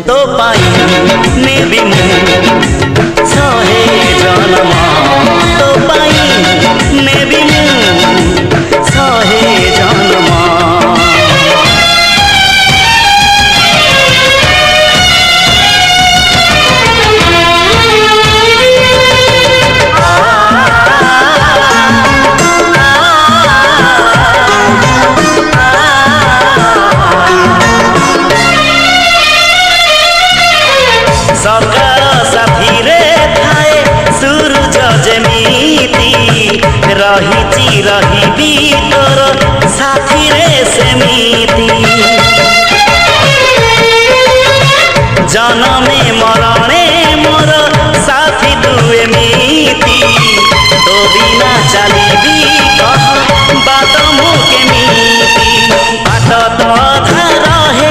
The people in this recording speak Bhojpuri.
तो पाई नेबी मु सहे जन्म तो पाई नेबी मु सहे जन्म सकाळ साथी रे थाए सूरज जेमिति रहिची रहिबी तोर साथी रे सेमिति जन्म